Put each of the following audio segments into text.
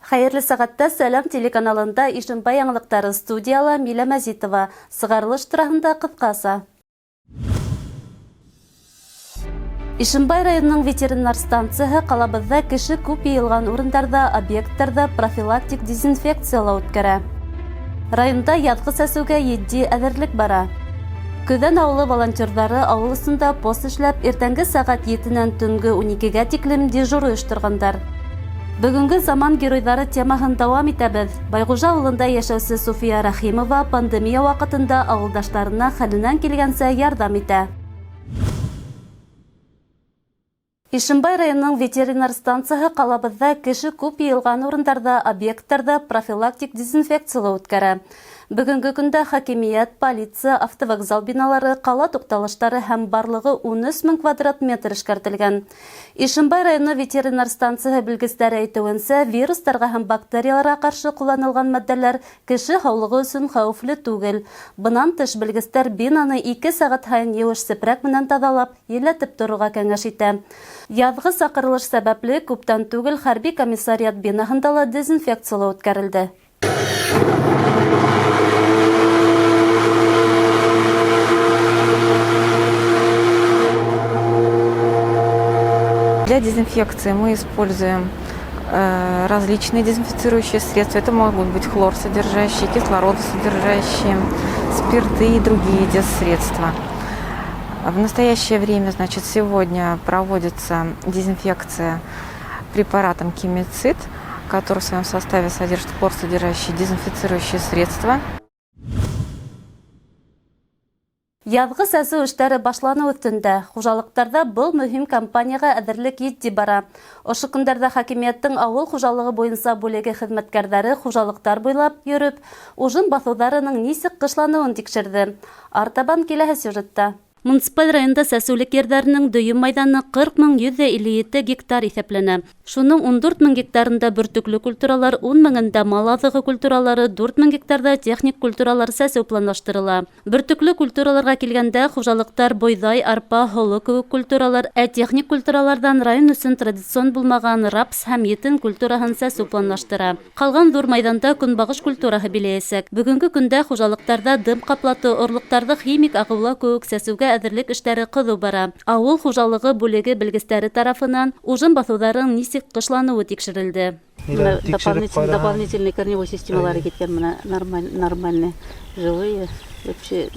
Хәерле сәгатьтә Сәлам телеканалында Ишембай яңалыктары студияла Милә Мәзитова. Сыгарылыш турында кыскасы. Ишембай районының ветеринар станциясы калабызда кеше күп йыелган урындарда, объекттарда профилактик дезинфекциялау үткәрә. Районда язгы сәсүгә етди әзерлек бара. Көҙән ауылы волонтердары авылысында пост эшләп, иртәнге сәгать 7-нән төнгө 12-гә тиклем дежур оештыргандар. Бүгінгі заман геройдары темаһын дауам итәбез. Байгужа авылында яшәүсе Суфия Рахимова пандемия вакытында авылдаштарына хәленнән килгәнсә ярдәм итә. Ишембай районының ветеринар станциясы калабызда кеше күп йыелган урындарда, объекттарда профилактик дезинфекциялау үткәрә. Бүгінгі көндә хакимият, полиция, автовокзал биналары, кала тукталыштары һәм барлыгы 13 000 квадрат метр эшкәртелгән. Ишембай районы ветеринар станциясы белгечләре әйтүенсә, вирустарга һәм бактерияларга каршы кулланылган матдәләр кеше һаулыгы өчен хәвефле түгел. Бынан тыш белгечләр бинаны 2 сәгать һайын юеш сепрәк менән тазалап, еләтеп торырга кәңәш итә. Язгы сакырылыш сәбәпле күптән түгел хәрби комиссариат бинаһында ла дезинфекциялау үткәрелде. Для дезинфекции мы используем различные дезинфицирующие средства. Это могут быть хлорсодержащие, кислородосодержащие, спирты и другие дезсредства. В настоящее время, сегодня проводится дезинфекция препаратом Кимицид, который в своем составе содержит хлорсодержащие дезинфицирующие средства. Язгы сәсү эшләре башлану өстендә. Хужалыктарда был мөһим кампанияга әзерлек етди бара. Ошо көндәрдә хакимияттың авыл хужалыгы буенча бүлеге хезмәткәрләре хужалыктар буйлап йөреп, ужын басуларының ничек кышлануын тикшерде. Артабан киләһе сюжетта. Муниципаль районда сәсүлек ерҙәренең дөйөм майданы 40 157 гектар исәпләнә. Шуның 14 000 гектарында бөртөклө культуралар, 10 000-ында мал азыгы культуралары, 4 000 гектарда техник культуралар сәсү планлаштырыла. Бөртөклө культураларга килгәндә хужалыктар бойдай, арпа, һолы кеүек культуралар, техник культуралардан район өсөн традицион булмаган рапс һәм етен культураһын сәсү планлаштыра. Калган зур майданда көнбагыш культураһы биләясәк. Бүгенге көндә хужалыктарда дым каплаты, орлыктарда химик агыла кеүек сәсүгә әзерлек эшләре кызу бара. Авыл хужалыгы бүлеге белгечләре тарафынан ужын басуларын ничек кышлануы тикшерелде. Дополнительные корневые системалары киткән, нормальные, живые. Вообще,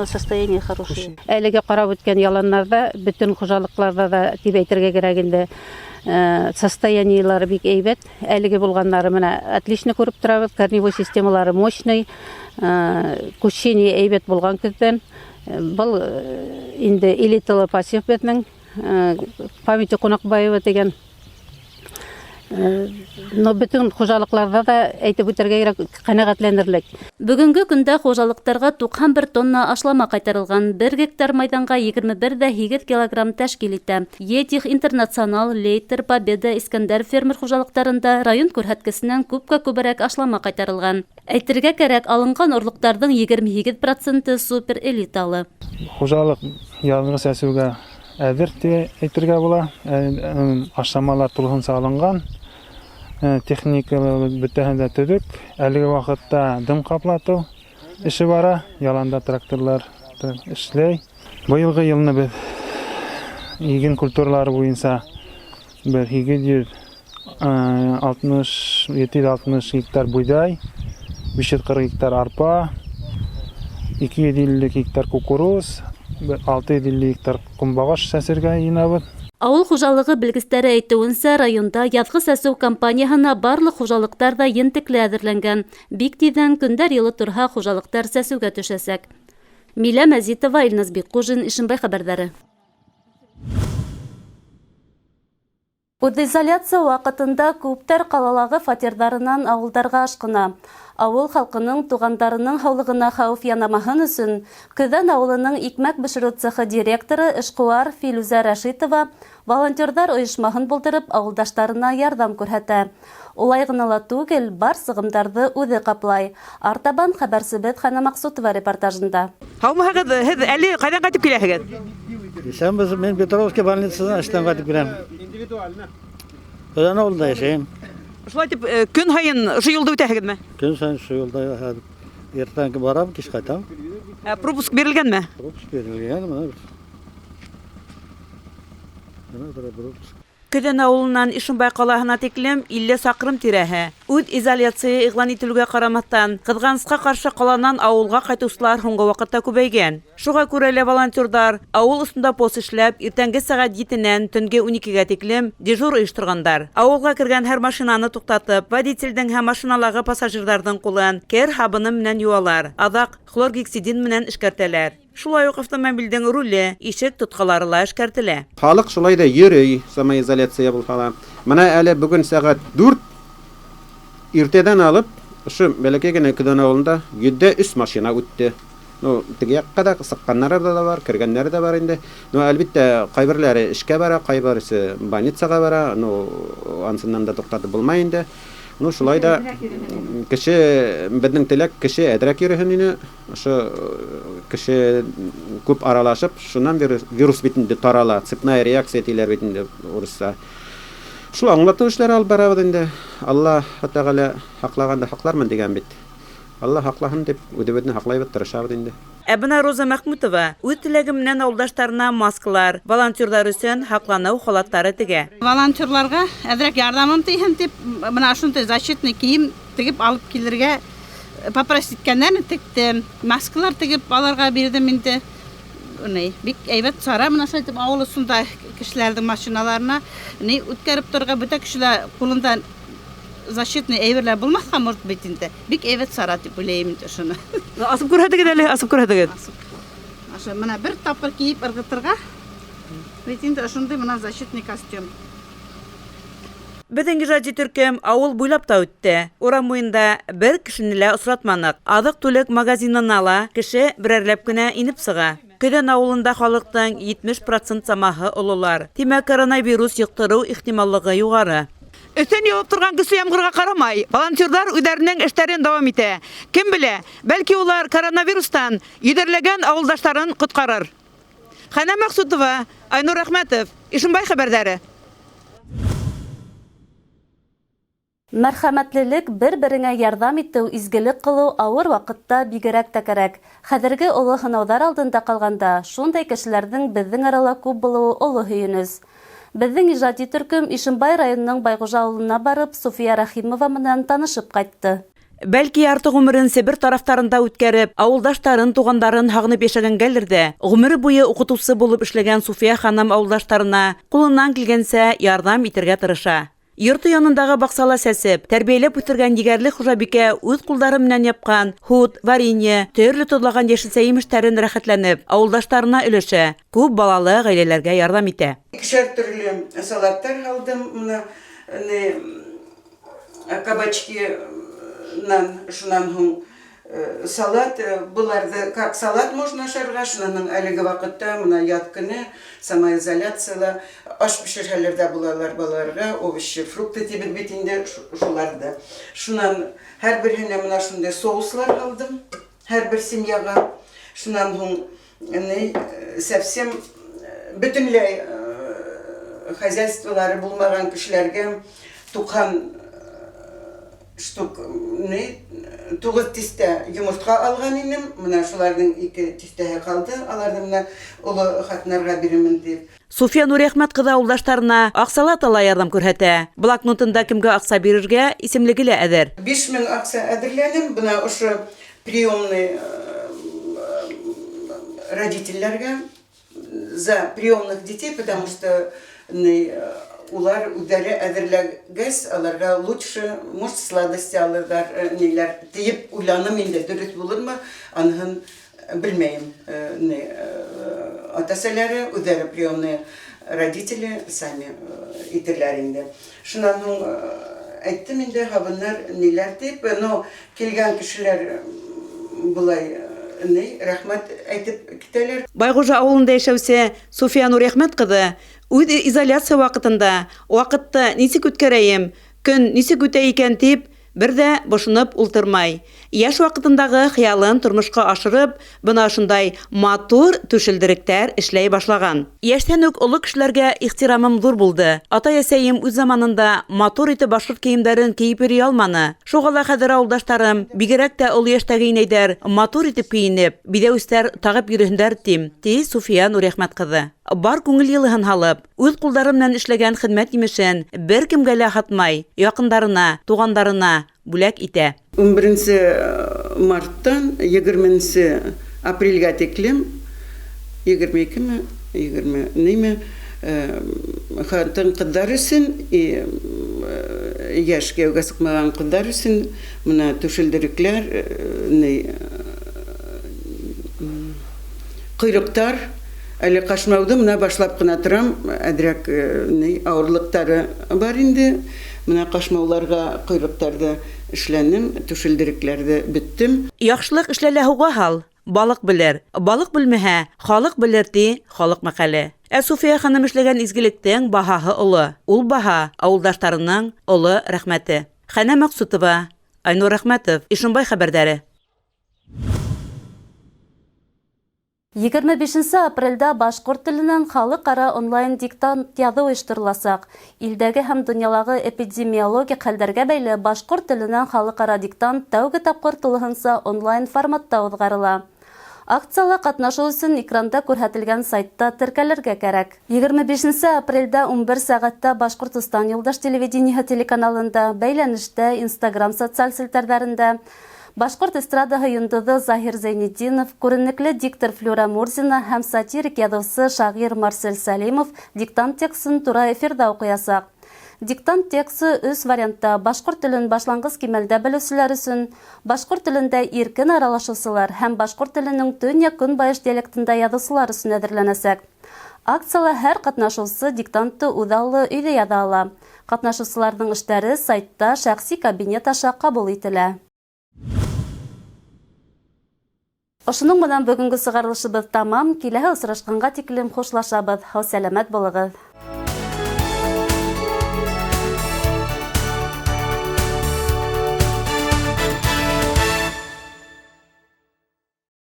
состояние хорошее. Әлеге карап үткән яланнарда, bütün хужалыкларда да дип әйтергә кирәк инде, состояниелары бик әйбәт. Әлеге булганнары менә отлично күреп торабыз, корневой системалары мощный, күчение әйбәт булган көздән. Бұл инде элиталы пассив бетнең памяти Кунакбаева дигән. Но bütün хужалыкларда да әйтеп үтәргә кирәк, канәгатьләнерлек. Бүгенге көндә хужалыктарга 91 тонна ашлама кайтарылган, 1 гектар майданга 21,8 килограмм тәшкил итә. Етих Интернационал, Лейтер, Победа, Искәндәр фермер хужалыктарында район күрһәткесеннән күпкә күбрәк ашлама кайтарылган. Әйтергә кирәк, алынган орлыктарның 28% супер элиталы. Хужалык язгы сәсүгә әзер дип әйтергә була. Ашламалар тулгынса алынган. Техника бөтәһендә төзек. Әлеге вакытта дым каплату эше бара. Яланда тракторлар эшләй. Быелгы елны без иген культуралары буенча 760 гектар буйдай, 540 гектар арпа, 250 гектар кукуруз, 650 гектар кумбагаш сәсергә инабыз. Авыл хужалыгы белгечләре әйтүенсә, районда язгы сәсү кампанияһына барлык хужалыктар да ентекле әзерләнгән. Бик тиздән көндәр йылы торһа хужалыктар сәсүгә төшәсәк. Милә Мәзитова, Илназ Биккужин, Ишембай хәбәрләре. Изоляция вакытында күптәр калалагы фатирдарынан авылдарга ашкына. Авыл халкының тугандарының һаулыгына хәвеф янамаһын өчен Көҙән авылының икмәк бешерү цехы директоры эшкуар Филүзә Рәшитова волонтердар оешмаһын булдырып авылдаштарына ярдәм күрһәтә. Улай гына ла түгел, бар сыгымдарды үзе каплай. Артабан хәбәрсебез Хана Максутова репортажында. Һаумыһығыҙ, һеҙ әле ҡайҙан ҡайтып киләһегеҙ? Мен Петровский больницадан эштән ҡайтып киләм. Көҙән ауылында йәшәйем. Шулай дип көн һайын ошо юлда үтәһегезме? Gün sen şu yolda ertanki baram, kış kaytam. Пропуск бирелгәнме? Пропуск verilgen mi? Пропуск. Көдән авылынан Ишембай калаһына тиклем 50 сакрым тирәһе. Үз изоляция игълан ителүгә карамастан, кызганычка каршы каланнан авылга кайтучылар һуңгы вакытта күбәйгән. Шуңа күрә лә волонтердар авыл устында пост эшләп, иртәнге сәгать 7-нән төнге 12-гә тиклем дежур оештыргандар. Авылга кергән һәр машинаны туктатып, водительдән һәм машиналагы пассажирларның кулын кер һабыны белән юалар. Адак хлоргексидин белән эшкәртәләр. Шулай ук автомобильдән руле, ишек тоткалары ла эшкәртелә. Халык шулай да йөрөй, самоизоляция булган. Менә әле бүген сәгать 4 иртәдән алып, ошо бәләкәй генә Көдән авылында 7-3 машина үтте. Ну, теге якка да сыкканнар да бар, кергәннәр дә бар инде. Ну, әлбәттә, кайберләре эшкә бара, кайберсе больницага бара. Ну, ансыннан да туктатып булмай инде. Ну, шулай да кеше безнең теләк кеше әдрәк йөрәһен ине. Ошо кеше күп аралашып, шуннан вирус битендә тарала, цепная реакция диләр битендә урысча. Шул аңлату эшләре алып барабыз инде. Алла Тәгалә хаклаганда хаклармын дигән бит. Алла хаклаһын дип, үдебезне хаклайбыз тырышабыз инде. Әбүна Роза Мәхмүтова үз теләге менән авылдашларына маскалар, волонтерлар өчен хаклану халаттары тегә. Волонтерларга әдрәк ярдәмем тиһен дип, менә шундай защитный кием тигеп алып килергә попросить иткәннәрне тиктем. Маскалар тигеп аларга бирдем инде. Бик әйбәт сара менә шайтып авыл усында кешеләрнең машиналарына үткәреп торырга бөтә кешеләр кулында защитный әйберләр булмаска может бит инде. Бик әйбәт сара дип уйлыйм инде шуны. Асып күрһәтегез әле, асып күрһәтегез. Аша менә бер тапкыр киеп ыргытырга бит инде шундый менә защитный костюм. Безнең иҗади төркем авыл буйлап та үтте. Урам буенда бер кешене лә осратманык. Азык-түлек магазинына ла кеше берәрләп кенә инеп сыга. Көдән авылында халыктың 70% самаһы олылар. Димәк, коронавирус йоктыру ихтималлыгы югары. Өстен явып торган көчле ямгырга карамай, волонтерлар үзләренең эшләрен дәвам итә. Кем белә, бәлки улар коронавирустан йөдерләгән авылдашларын коткарыр. Хана Максутова, Айнур Әхмәтов, Ишембай хәбәрләре. Мәрхәмәтлелек, бер-береңә ярдәм итү, изгелек кылу авыр вакытта бигрәк тә кирәк. Хәзерге олы һынаудар алдында калганда, шундай кешеләрнең безнең арала күп булуы олы һөенес. Безнең иҗади төркем Ишембай районының Байгужа авылына барып, Суфия Рахимова менән танышып кайтты. Бәлки ярты гомерен Себер тарафтарында үткәреп, авылдаштарын, тугандарын һагынып яшәгәнгәлер дә, гомере буе укытучы булып эшләгән Суфия ханым авылдаштарына кулыннан килгәнсә ярдәм итәргә тырыша. Йорты янындагы баксала сәсеп, тәрбияләп үтергән дигәрле хуҗабикә үз кулдары менән япкан хут, варенье, төрле тозлаган яшелсә емештәрен рәхәтләнеп, авылдашларына өлеше, күп балалы гаиләләргә ярдәм итә. Икешәр төрле салаттар алдым, менә кабачкинан шуннан һуң салат, буларды как салат можно ашарга, шуннан әлеге вакытта менә ят көне самоизоляцияла аш пешерәләрдә булалар балаларга, овощи, фрукты тибет бит инде шуларда. Шуннан һәр беренә менә шундый соуслар алдым, һәр бер семьяга. Шуннан һуң совсем бөтенләй хозяйстволары булмаган кешеләргә 90 штук 9 тистә йомыртка алган идем. Менә шуларның 2 тистәһе калды. Аларны менә улы хатыннарга бирәмен дип. Суфия Нурәхмәт кызы авылдашларына аксалат ала ярдәм күрһәтә. Блокнотында кемгә акса бирергә исемлеге лә әдер. 5000 акса әдерләдем. Менә ошо приемный родительләргә за приемных детей, потому что улар үдәре әдерләгәс, аларга лучше, может, сладости алырдар, ниләр, тиеп уйланым инде, дөрес булырмы, аныһын белмәйм. Атасалары, үдәре приемные родители сами итерләр инде. Шуннан әйттем инде, хабыннар ниләр дип, но килгән кешеләр булай рәхмәт әйтеп китәләр. Байгужа авылында яшәүче Суфия Нурәхмәт кызы үз изоляция вакытында, вакытты ничек үткәрәем, көн ничек үтә икән дип, Бер дә бошынып ултырмай. Яш вакытындагы хыялын тормышка ашырып, бына шундай матур түшелдеректәр эшләй башлаган. Яшьтән үк олы кешеләргә ихтирамым зур булды. Ата-әсәем үз заманында матур итеп башкорт киемнәрен киеп йөри алманы. Шуга да хәзер авылдашларым, бигрәк тә олы яшьтәге инәйдәр матур итеп киенеп, бидәүстәр тагып йөрүһендәр тим. Ти Суфия Нурәхмәт кызы. Бар күңел йылыһын халып, үз кулдары белән эшләгән хезмәт имешен бер кемгә лә хатмай, якындарына, тугандарына бүләк итә. 11 марттан 20 апрельгә тиклем 22 неме хатын кызлар өчен яшь кияүгә сыкмаган кызлар өчен менә түшелдерекләр, койрыктар, әле кашмауды менә башлап кына торам, әдрәк авырлыктары бар инде. Менә кашмауларга койрыктарды эшләнем, түшелдерекләрде биттем. Яхшылык эшләлә һуга хал, балык белер. Балык белмәһә, халык белер ди, халык мәкале. Суфия ханым эшләгән изгелектең баһаһы олы. Ул баһа авылдашларының олы рәхмәте. Хәнә Максутова, Айнур Рәхмәтов, Ишембай хәбәрдәре. 25 апрельдә башкорт теленнән халыкара онлайн диктант язу оештырылачак. Илдәге һәм дөньядагы эпидемиологик хәлләргә бәйле башкорт теленнән халыкара диктант тәүге тапкыр тулыһынча онлайн форматта узгарыла. Акцияларга катнашу өчен экранда күрсәтелгән сайтта теркәлергә кирәк. 25 апрельдә 11 сәгатьтә Башкортстан Юлдаш телевидение телеканалында, бәйләнештә, Instagram социаль селтәрләрендә Башкорт эстрадаһы йондыҙы Захир Зәйнетдинов, күренекле диктор Флюра Мурзина һәм сатирик яҙыусы шағир Марсель Сәлимов диктант текстын тура эфирда уҡыясаҡ. Диктант тексты 3 вариантта: башҡорт телен башланғыс кимәлдә белеүселәр өсөн, башҡорт телендә иркен аралашыусылар һәм башҡорт теленең төньяҡ-көнбайыш диалектында яҙыусылар өсөн әҙерләнәсәк. Акцияла һәр ҡатнашыусы диктантты үҙаллы өйҙә яҙа ала. Ҡатнашыусыларҙың эштәре сайтта шәхси кабинет аша ҡабул ителә. Ошоның менән бөгөнгө сығарылышыбыҙ тамам. Киләһе осрашҡанға тиклем хушлашабыҙ. Һау сәләмәт булығыҙ.